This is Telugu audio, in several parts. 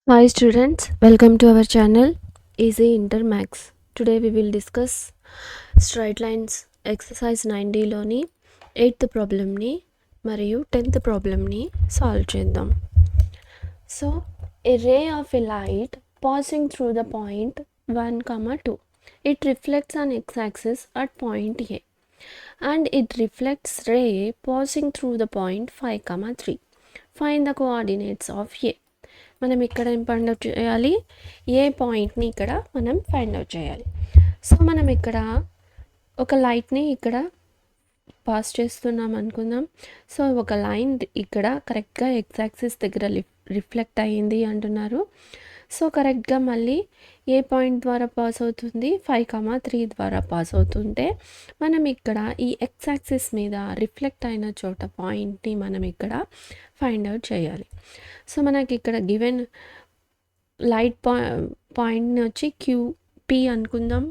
Hi students, welcome to our channel Easy Inter Max. Today we will discuss straight lines exercise 9D లోని 8th problem ని మరియు 10th problem ని సాల్వ్ చేద్దాం. So a ray of a light passing through the point 1, 2. It reflects on x-axis at point A and it reflects ray passing through the point 5, 3. Find the coordinates of A. మనం ఇక్కడ ఏం ఫైండ్ అవుట్ చేయాలి, ఏ పాయింట్ని ఇక్కడ మనం ఫైండ్ అవుట్ చేయాలి. సో మనం ఇక్కడ ఒక లైట్ని ఇక్కడ పాస్ చేస్తున్నాం అనుకుందాం. సో ఒక లైన్ ఇక్కడ కరెక్ట్గా ఎక్స్ యాక్సిస్ దగ్గర రిఫ్లెక్ట్ అయ్యింది అంటున్నారు. సో కరెక్ట్గా మళ్ళీ ఏ పాయింట్ ద్వారా పాస్ అవుతుంది, 5, 3 ద్వారా పాస్ అవుతుంటే మనం ఇక్కడ ఈ ఎక్స్ యాక్సిస్ మీద రిఫ్లెక్ట్ అయిన చోట పాయింట్ని మనం ఇక్కడ ఫైండ్ అవుట్ చేయాలి. సో మనకి ఇక్కడ గివెన్ లైట్ పాయింట్ని వచ్చి పి అనుకుందాం.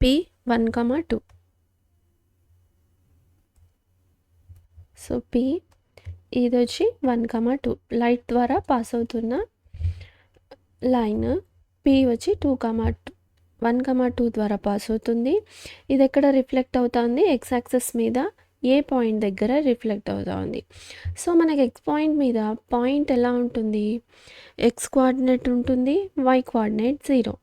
పి 1, 2. సో పి ఇది వచ్చి 1, 2 లైట్ ద్వారా పాస్ అవుతున్న లైన్. పి వచ్చి 1, 2 ద్వారా పాస్ అవుతుంది. ఇది ఎక్కడ రిఫ్లెక్ట్ అవుతుంది, ఎక్స్ యాక్సిస్ మీద ఏ పాయింట్ దగ్గర రిఫ్లెక్ట్ అవుతూ ఉంది. సో మనకి ఎక్స్ పాయింట్ మీద పాయింట్ ఎలా ఉంటుంది, ఎక్స్ కోఆర్డినేట్ ఉంటుంది, వై కోఆర్డినేట్ 0.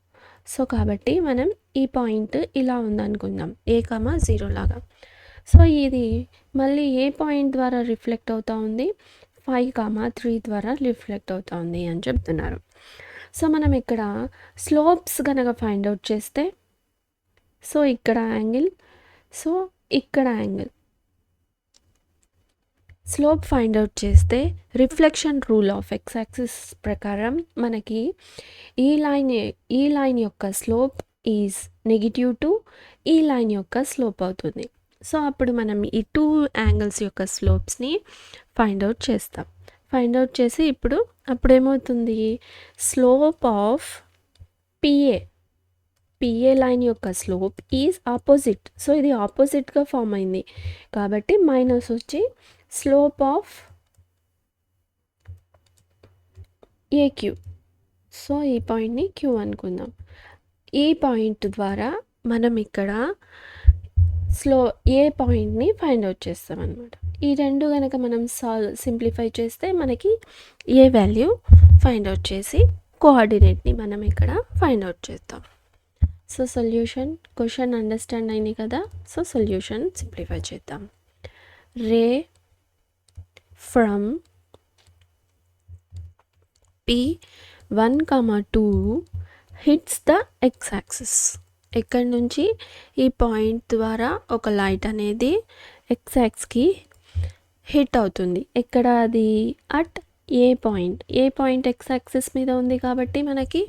సో కాబట్టి మనం ఈ పాయింట్ ఇలా ఉందనుకుందాం, A,0 లాగా. సో ఇది మళ్ళీ ఏ పాయింట్ ద్వారా రిఫ్లెక్ట్ అవుతూ ఉంది, 5, 3 ద్వారా రిఫ్లెక్ట్ అవుతూ ఉంది అని చెప్తున్నారు. సో మనం ఇక్కడ స్లోప్స్ కనుక ఫైండ్ అవుట్ చేస్తే, సో ఇక్కడ యాంగిల్, సో ఇక్కడ యాంగిల్, స్లోప్ ఫైండ్ అవుట్ చేస్తే reflection rule of X axis ప్రకారం మనకి ఈ లైన్ యొక్క స్లోప్ ఈజ్ నెగిటివ్ టు ఈ లైన్ యొక్క స్లోప్ అవుతుంది. సో అప్పుడు మనం ఈ 2 యాంగిల్స్ యొక్క స్లోప్స్ని ఫైండ్ అవుట్ చేస్తాం. ఫైండ్ అవుట్ చేసి అప్పుడేమవుతుంది, స్లోప్ ఆఫ్ పిఏ లైన్ యొక్క స్లోప్ ఈజ్ ఆపోజిట్. సో ఇది ఆపోజిట్గా ఫామ్ అయింది కాబట్టి మైనస్ వచ్చి స్లోప్ ఆఫ్ ఏక్యూ. సో ఈ పాయింట్ని క్యూ అనుకుందాం. ఈ పాయింట్ ద్వారా మనం ఇక్కడ ఏ పాయింట్ని ఫైండ్ అవుట్ చేస్తాం అనమాట. ఈ రెండు కనుక మనం సింప్లిఫై చేస్తే మనకి ఏ వాల్యూ ఫైండ్ అవుట్ చేసి కోఆర్డినేట్ని మనం ఇక్కడ ఫైండ్ అవుట్ చేస్తాం. సో సొల్యూషన్, క్వశ్చన్ అండర్స్టాండ్ అయింది కదా. సో సొల్యూషన్ సింప్లిఫై చేద్దాం. Ray from P1, 2 hits the X axis. ఎక్కడి నుంచి ఈ పాయింట్ ద్వారా ఒక లైట్ అనేది ఎక్స్ యాక్స్కి హిట్ అవుతుంది. ఎక్కడ అది, at a point X axis మీద ఉంది కాబట్టి మనకి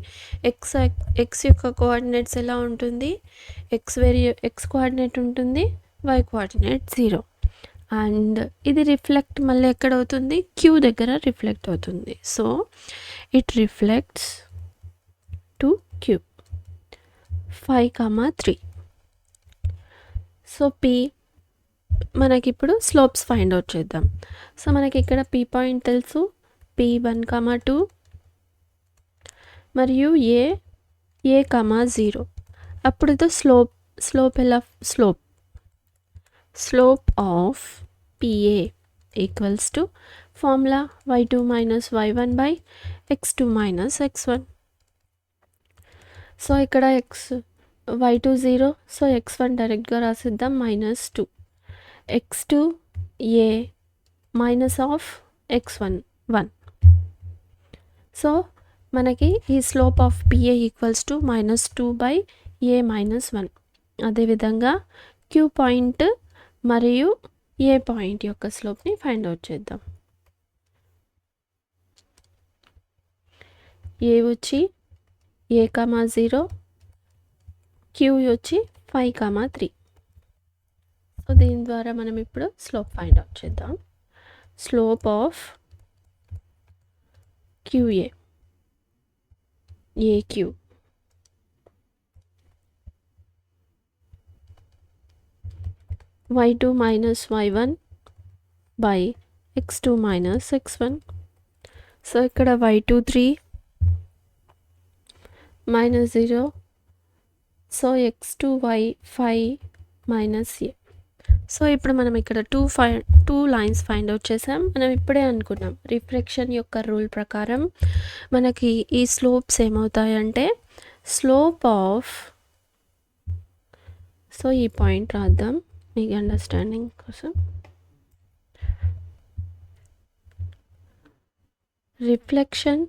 ఎక్స్ యొక్క కోఆర్డినేట్స్ ఎలా ఉంటుంది, ఎక్స్ కోఆర్డినేట్ ఉంటుంది, వై కోఆర్డినేట్ 0. అండ్ ఇది రిఫ్లెక్ట్ మళ్ళీ ఎక్కడ అవుతుంది, క్యూ దగ్గర రిఫ్లెక్ట్ అవుతుంది. So it reflects to Q 5, 3. So P మనకి ఇప్పుడు స్లోప్స్ ఫైండ్ అవుట్ చేద్దాం. సో మనకి ఇక్కడ పి పాయింట్ తెలుసు, P1, 2 మరియు A,0. అప్పుడు స్లోప్ ఎలా, slope of PA equals to formula y2 minus y1 by x2 minus x1. So ఇక్కడ y2 0, సో x1 డైరెక్ట్గా రాసిద్దాం, -2 x2 A minus of x1 1. So మనకి ఈ slope of PA equals to -2 by A minus 1. అదేవిధంగా క్యూ పాయింట్ మరియు ఏ పాయింట్ యొక్క స్లోప్ని ఫైండ్ అవుట్ చేద్దాం. ఏ వచ్చి A,0, క్యూ వచ్చి 5, 3. సో దీని ద్వారా మనం ఇప్పుడు స్లోప్ ఫైండ్ అవుట్ చేద్దాం. Slope of QA, AQ y2 minus y1 by x2 minus x1. So ఇక్కడ y23 minus 0. So x2y5 minus a. So ఇప్పుడు మనం ఇక్కడ టూ లైన్స్ ఫైండ్ అవుట్ చేసాం. మనం ఇప్పుడే అనుకున్నాం రిఫ్లెక్షన్ యొక్క రూల్ ప్రకారం మనకి ఈ స్లోప్స్ ఏమవుతాయంటే స్లోప్ ఆఫ్, సో ఈ పాయింట్ రాద్దాం మీకు అండర్స్టాండింగ్ కోసం. రిఫ్లెక్షన్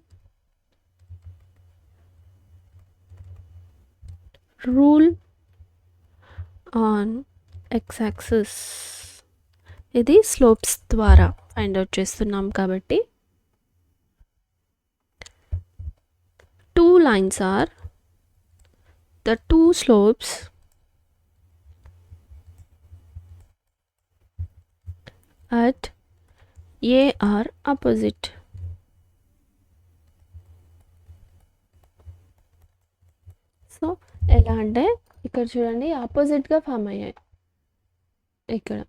రూల్ ఆన్ x-axis, ఇది స్లోప్స్ ద్వారా ఫైండ్ అవుట్ చేస్తున్నాం కాబట్టి two lines are the two slopes at A are opposite. So ఎలా అంటే ఇక్కడ చూడండి ఆపోజిట్గా ఫామ్ అయ్యాయి ఇక్కడ.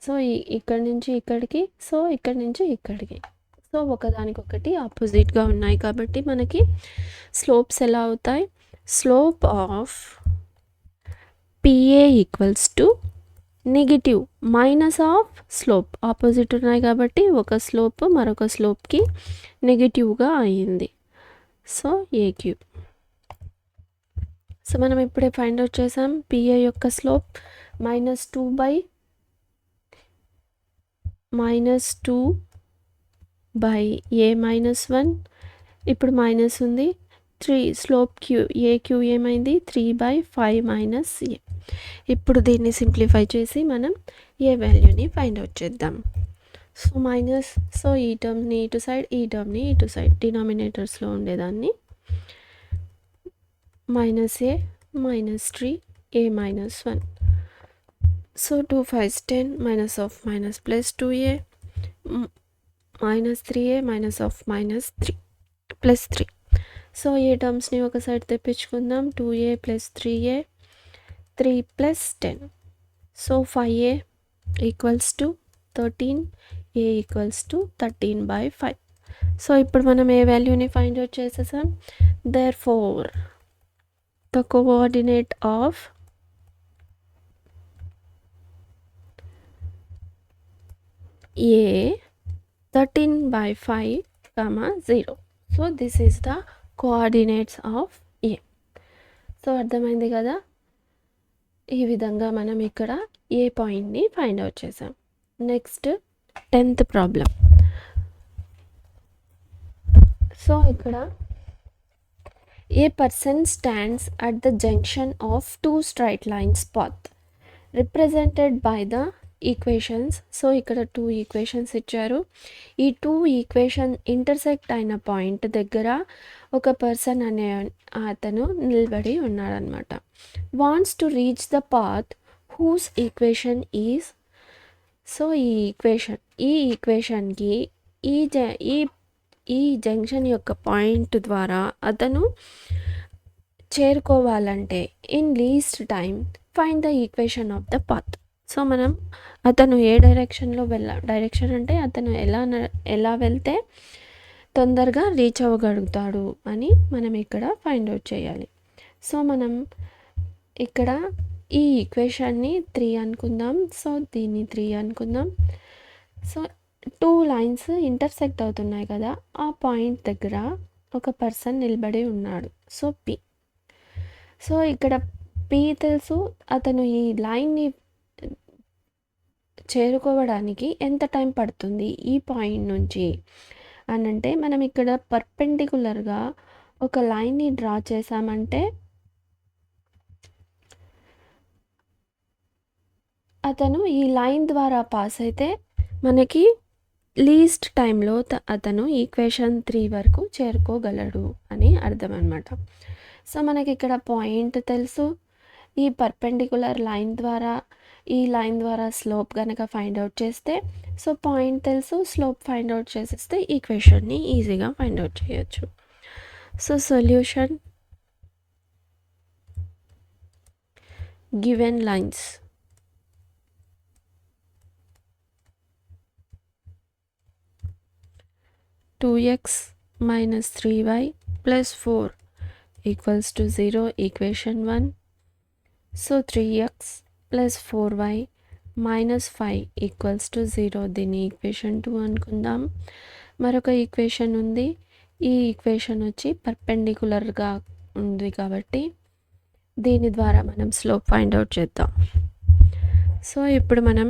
సో ఇక్కడ నుంచి ఇక్కడికి, సో ఇక్కడ నుంచి ఇక్కడికి, సో ఒకదానికొకటి ఆపోజిట్గా ఉన్నాయి కాబట్టి మనకి స్లోప్స్ ఎలా అవుతాయి, slope of PA equals to negative minus of slope, opposite ఉన్నాయి కాబట్టి ఒక స్లోప్ మరొక స్లోప్కి నెగిటివ్గా అయ్యింది. So AQ. సో మనం ఇప్పుడే ఫైండ్ అవుట్ చేసాం PA యొక్క స్లోప్ -2 by A-1. ఇప్పుడు మైనస్ ఉంది, 3 స్లోప్ AQ ఏమైంది 3/5 - A. ఇప్పుడు దీన్ని సింప్లిఫై చేసి మనం ఏ వాల్యూని ఫైండ్ అవుట్ చేద్దాం. సో మైనస్, సో ఈ టర్మ్ని ఇటు సైడ్, ఈ టర్మ్ని ఇటు సైడ్, డినామినేటర్స్లో ఉండేదాన్ని -A -3 A -1. So 2 5 10 minus of minus plus 2A -3A minus of -3 plus 3. So A టర్మ్స్ని ఒక సైడ్ తెప్పించుకుందాం, 2A plus 3A 3 plus 10. So 5A equals to 13, A equals to 13/5. So ఇప్పుడు మనం ఏ వాల్యూని ఫైండ్ అవుట్ చేసేసాం. Therefore the coordinate of A 13/5, 0. So this is the coordinates of A. So అర్థమైంది కదా, ఈ విధంగా మనం ఇక్కడ ఏ పాయింట్ని ఫైండ్ అవుట్ చేసాం. Next 10th problem. సో ఇక్కడ a person stands at the junction of 2 straight lines path represented by the equations. So ఇక్కడ 2 ఈక్వేషన్స్ ఇచ్చారు. ఈ 2 ఈక్వేషన్ ఇంటర్సెక్ట్ అయిన పాయింట్ దగ్గర ఒక పర్సన్ అనే అతను నిలబడి ఉన్నాడనమాట. Wants to reach the path whose equation is. So ఈ ఈక్వేషన్కి ఈ జంక్షన్ యొక్క పాయింట్ ద్వారా అతను చేరుకోవాలంటే in least time find the equation of the path. So మనం అతను ఏ డైరెక్షన్లో డైరెక్షన్ అంటే అతను ఎలా వెళ్తే తొందరగా రీచ్ అవ్వగలుగుతాడు అని మనం ఇక్కడ ఫైండ్ అవుట్ చేయాలి. సో మనం ఇక్కడ ఈ ఈక్వేషన్ని 3 అనుకుందాం. సో దీన్ని 3 అనుకుందాం. సో 2 లైన్స్ ఇంటర్సెక్ట్ అవుతున్నాయి కదా, ఆ పాయింట్ దగ్గర ఒక పర్సన్ నిలబడి ఉన్నాడు. So P. సో ఇక్కడ P తెలుసు, అతను ఈ లైన్ని చేరుకోవడానికి ఎంత టైం పడుతుంది ఈ పాయింట్ నుంచి అని అంటే, మనం ఇక్కడ పర్పెండికులర్గా ఒక లైన్ని డ్రా చేసామంటే అతను ఈ లైన్ ద్వారా పాస్ అయితే మనకి లీస్ట్ టైంలో అతను ఈక్వేషన్ 3 వరకు చేరుకోగలడు అని అర్థం అన్నమాట. సో మనకి ఇక్కడ పాయింట్ తెలుసు, ఈ పర్పెండికులర్ లైన్ ద్వారా ఈ లైన్ ద్వారా స్లోప్ కనుక ఫైండ్ అవుట్ చేస్తే, సో పాయింట్ తెలుసు, స్లోప్ ఫైండ్ అవుట్ చేసేస్తే ఈక్వేషన్ని ఈజీగా ఫైండ్ అవుట్ చేయొచ్చు. So solution given lines. 2x minus 3y plus 4 equals to 0, equation 1. So 3x plus 4y minus 5 equals to 0, దీన్ని ఈక్వేషన్ 2 అనుకుందాం. మరొక ఈక్వేషన్ ఉంది. ఈ ఈక్వేషన్ వచ్చి పర్పెండిక్యులర్గా ఉంది కాబట్టి దీని ద్వారా మనం స్లోప్ ఫైండ్ అవుట్ చేద్దాం. సో ఇప్పుడు మనం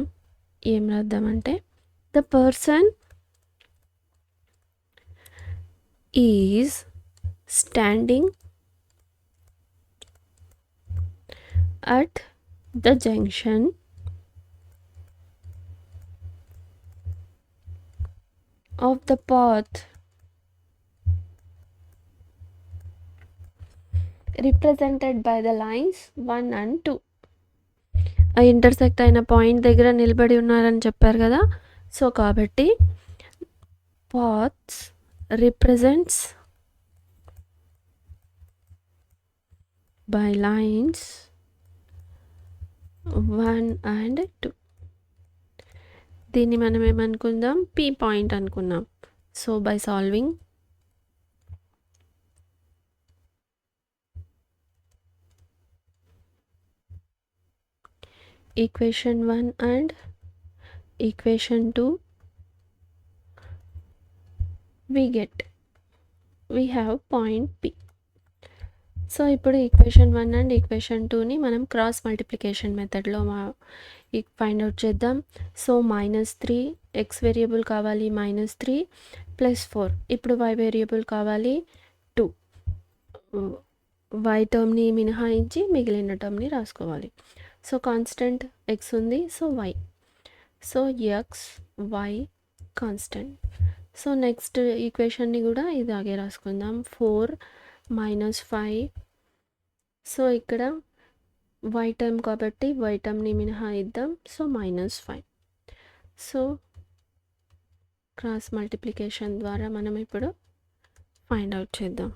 ఏం రాద్దామంటే the person is standing at the junction of the path represented by the lines 1 and 2. ఆ ఇంటర్సెక్ట్ అయిన పాయింట్ దగ్గర నిలబడి ఉన్నారని చెప్పారు కదా. సో కాబట్టి paths represents by lines 1 and 2. దీన్ని మనం ఏమనుకుందాం, పీ పాయింట్ అనుకున్నాం. So by solving equation 1 and equation 2 we have point P. So ఇప్పుడు ఈక్వేషన్ 1 అండ్ ఈక్వేషన్ 2ని మనం క్రాస్ మల్టిప్లికేషన్ మెథడ్లో ఫైండ్ అవుట్ చేద్దాం. సో -3 ఎక్స్ వేరియబుల్ కావాలి -3 ప్లస్ 4. ఇప్పుడు వై వేరియబుల్ కావాలి 2. వై టర్మ్ని మినహాయించి మిగిలిన టర్మ్ని రాసుకోవాలి. సో కాన్స్టెంట్ ఎక్స్ ఉంది, so Y. So X Y constant. So next ఈక్వేషన్ని కూడా ఇలాగే రాసుకుందాం. 4 - 5. సో ఇక్కడ వై టర్మ్ కాబట్టి వై టర్మ్ని మినహాయిద్దాం. సో -5. సో క్రాస్ మల్టిప్లికేషన్ ద్వారా మనం ఇప్పుడు ఫైండ్ అవుట్ చేద్దాం.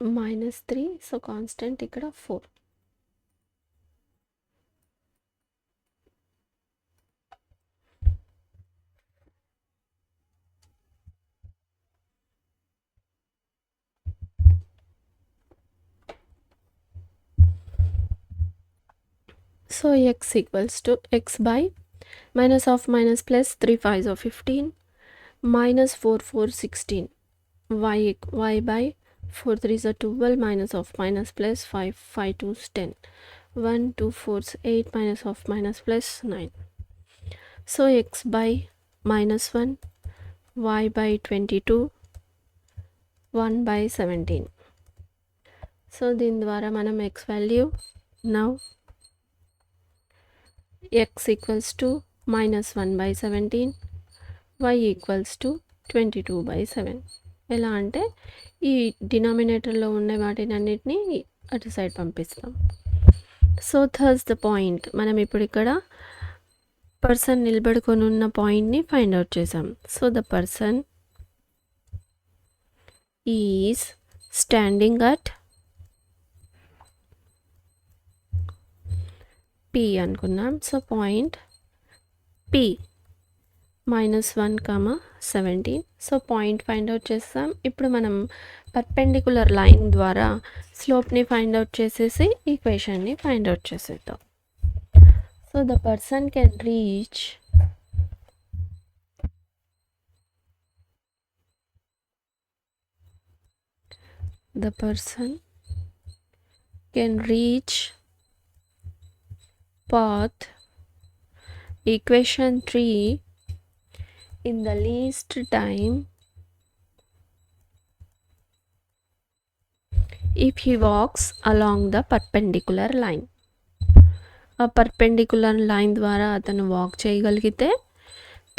-3. సో కాన్స్టెంట్ ఇక్కడ 4. So x equals to x by minus of minus plus 3 5s of 15 minus 4 4 16. Y by 4 3s are 12 minus of minus plus 5 5 2s 10. 1 2 4s 8 minus of minus plus 9. So x by -1, y by 22, 1 by 17. So దీని ద్వారా మనం x value now x equals to -1 by 17, y equals to 22 by 7. ఎలా అంటే ఈ డినామినేటర్లో ఉండే వాటిని అన్నిటినీ అటు సైడ్ పంపిస్తాం. So Thurs the point. మనం ఇప్పుడు ఇక్కడ పర్సన్ నిలబడుకొని ఉన్న పాయింట్ని ఫైండ్ అవుట్ చేసాం. So the person is standing at P అనుకున్నాం. So point P -1, 17. So point find out చేస్తాం. ఇప్పుడు మనం పర్పెండిక్యులర్ లైన్ ద్వారా స్లోప్ని ఫైండ్ అవుట్ చేసేసి ఈక్వేషన్ని ఫైండ్ అవుట్ చేసేద్దాం. So the person can reach path equation 3 in the least time if he walks along the perpendicular line. ఆ పర్పెండిక్యులర్ లైన్ ద్వారా అతను వాక్ చేయగలిగితే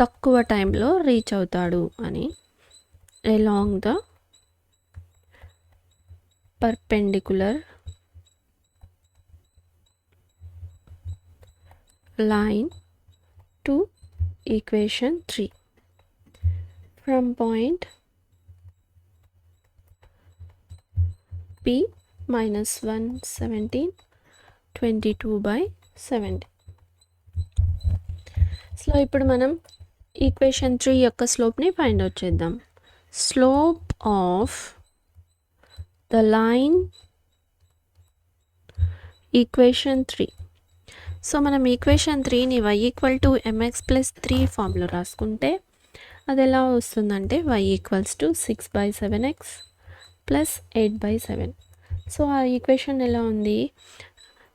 తక్కువ టైంలో రీచ్ అవుతాడు అని. Along the perpendicular line to equation 3 from point P -1 17 22 by 70. So ఇప్పుడు మనం ఈక్వేషన్ 3 యొక్క స్లోప్ని ఫైండ్ అవుట్ చేద్దాం. Slope of the line equation 3. So మనం ఈక్వేషన్ 3ని y = mx + 3 ఫామ్లో రాసుకుంటే అది ఎలా వస్తుందంటే y = 6/7x + 8/7. సో ఆ ఈక్వేషన్ ఎలా ఉంది?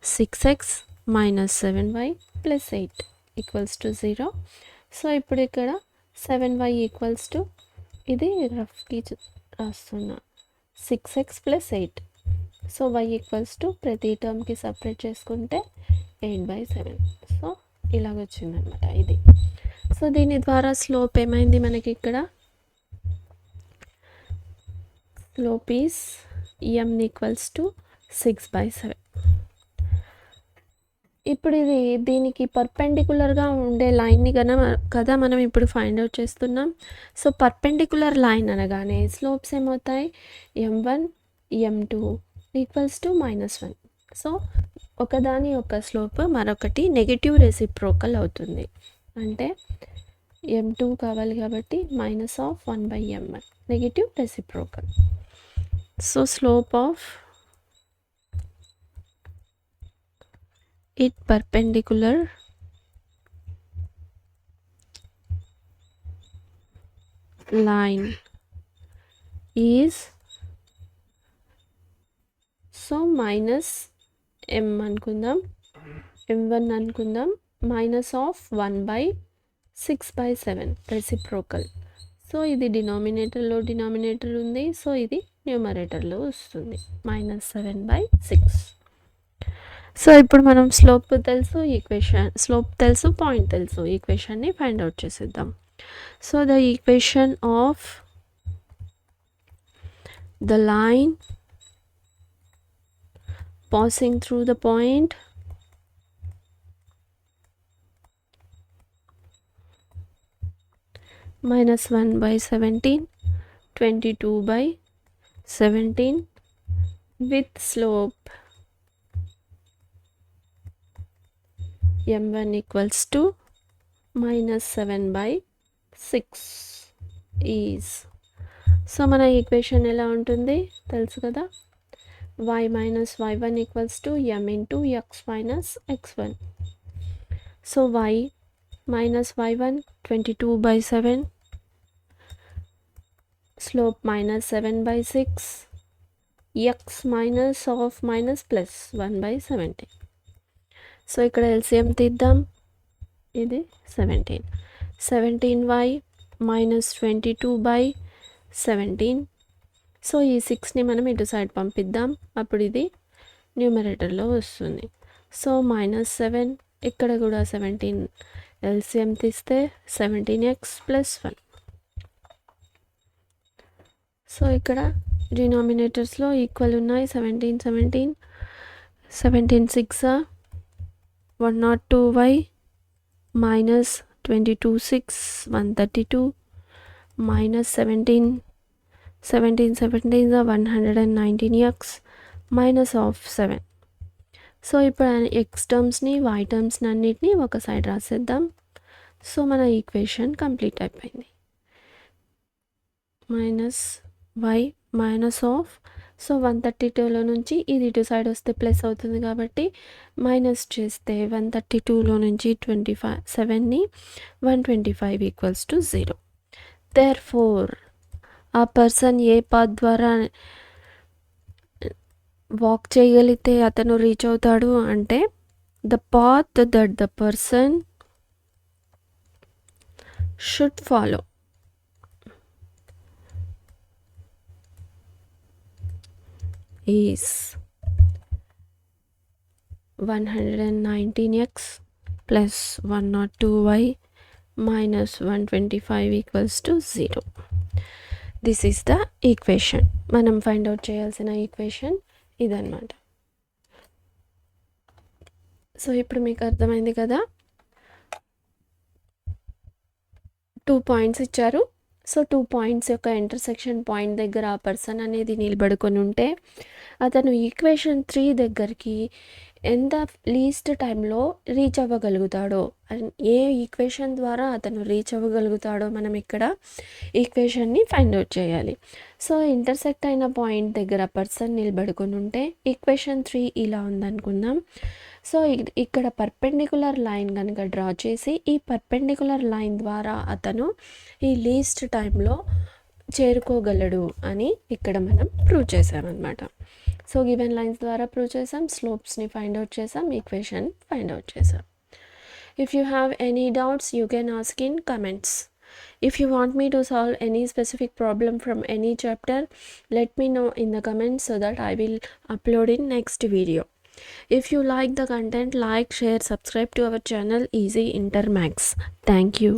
6x - 7y + 8 = 0. సో ఇప్పుడు ఇక్కడ 7y = ఇది రఫ్కి రాస్తున్నా 6x + 8. సో y = ప్రతి టర్మ్కి సపరేట్ చేసుకుంటే 8/7. సో ఇలాగ వచ్చిందనమాట ఇది. సో దీని ద్వారా స్లోప్ ఏమైంది మనకి ఇక్కడ? Slope is m = 6/7. ఇప్పుడు ఇది దీనికి పర్పెండిక్యులర్గా ఉండే లైన్ని కదా మనం ఇప్పుడు ఫైండ్ అవుట్ చేస్తున్నాం. సో పర్పెండిక్యులర్ లైన్ అనగానే స్లోప్స్ ఏమవుతాయి? m1 m2 = -1. సో ఒకదాని యొక్క స్లోప్ మరొకటి నెగిటివ్ రెసిప్రోకల్ అవుతుంది. అంటే m2 కావాలి కాబట్టి -1/m1 negative reciprocal. So slope of it perpendicular line is so -m అనుకుందాం, m1 అనుకుందాం, -1/6/7 రెసిప్రోకల్. సో ఇది డినామినేటర్ ఉంది. సో ఇది న్యూమరేటర్లో వస్తుంది -7/6. సో ఇప్పుడు మనం స్లోప్ తెలుసు, పాయింట్ తెలుసు, ఈక్వేషన్ని ఫైండ్ అవుట్ చేసేద్దాం. So the equation of the line passing through the point -1/17, 22/17 with slope m1 = -7/6 is. So మన ఈక్వేషన్ ఎలా ఉంటుంది తెలుసు కదా? y - y1 = m × x - x1. So y - y1 22/7, slope -7/6, x -1/17. So ఇక్కడ LCM తీద్దాం. ఇది 17y -22/17. సో ఈ 6ని మనం ఇటు సైడ్ పంపిద్దాం. అప్పుడు ఇది న్యూమరేటర్లో వస్తుంది. సో -7, ఇక్కడ కూడా 17 LCM తీస్తే 17x + 1. సో ఇక్కడ డినామినేటర్స్లో ఈక్వల్ ఉన్నాయి. 17 6 102y -22 6 132 -17 119x -7. సో ఇప్పుడు x టర్మ్స్ని y టర్మ్స్ని అన్నిటినీ ఒక సైడ్ రాసేద్దాం. సో మన ఈక్వేషన్ కంప్లీట్ అయిపోయింది. -y సో 132లో నుంచి ఇది ఇటు సైడ్ వస్తే ప్లస్ అవుతుంది కాబట్టి మైనస్ చేస్తే 132లో నుంచి 7ని 125 = 0. దేర్ఫోర్ ఆ పర్సన్ ఏ పాత్ ద్వారా వాక్ చేయగలిగితే అతను రీచ్ అవుతాడు అంటే the path that the person should follow is 119x + 102y -125 = 0. This is the equation. మనం ఫైండ్ అవుట్ చేయాల్సిన ఈక్వేషన్ ఇదన్నమాట. సో ఇప్పుడు మీకు అర్థమైంది కదా? 2 పాయింట్స్ ఇచ్చారు. సో 2 పాయింట్స్ యొక్క ఇంటర్సెక్షన్ పాయింట్ దగ్గర ఆ పర్సన్ అనేది నిలబడుకొని ఉంటే అతను ఈక్వేషన్ 3 దగ్గరికి ఎంత లీస్ట్ టైంలో రీచ్ అవ్వగలుగుతాడో, ఏ ఈక్వేషన్ ద్వారా అతను రీచ్ అవ్వగలుగుతాడో మనం ఇక్కడ ఈక్వేషన్ని ఫైండ్ అవుట్ చేయాలి. సో ఇంటర్సెక్ట్ అయిన పాయింట్ దగ్గర పర్సన్ నిలబడుకొని ఉంటే ఈక్వేషన్ 3 ఇలా ఉందనుకుందాం. సో ఇక్కడ పర్పెండిక్యులర్ లైన్ కనుక డ్రా చేసి ఈ పర్పెండిక్యులర్ లైన్ ద్వారా అతను ఈ లీస్ట్ టైంలో చేరుకోగలడు అని ఇక్కడ మనం ప్రూవ్ చేసామన్నమాట. సో గివెన్ లైన్స్ ద్వారా ప్రూవ్ చేసాం, స్లోప్స్ని ఫైండ్ అవుట్ చేసాం, ఈక్వేషన్ ఫైండ్ అవుట్ చేసాం. If you have any doubts, you can ask in comments. If you want me to solve any specific problem from any chapter, let me know in the comments so that I will upload in next video. If you like the content, like, share, subscribe to our channel Easy Inter Maths. Thank you.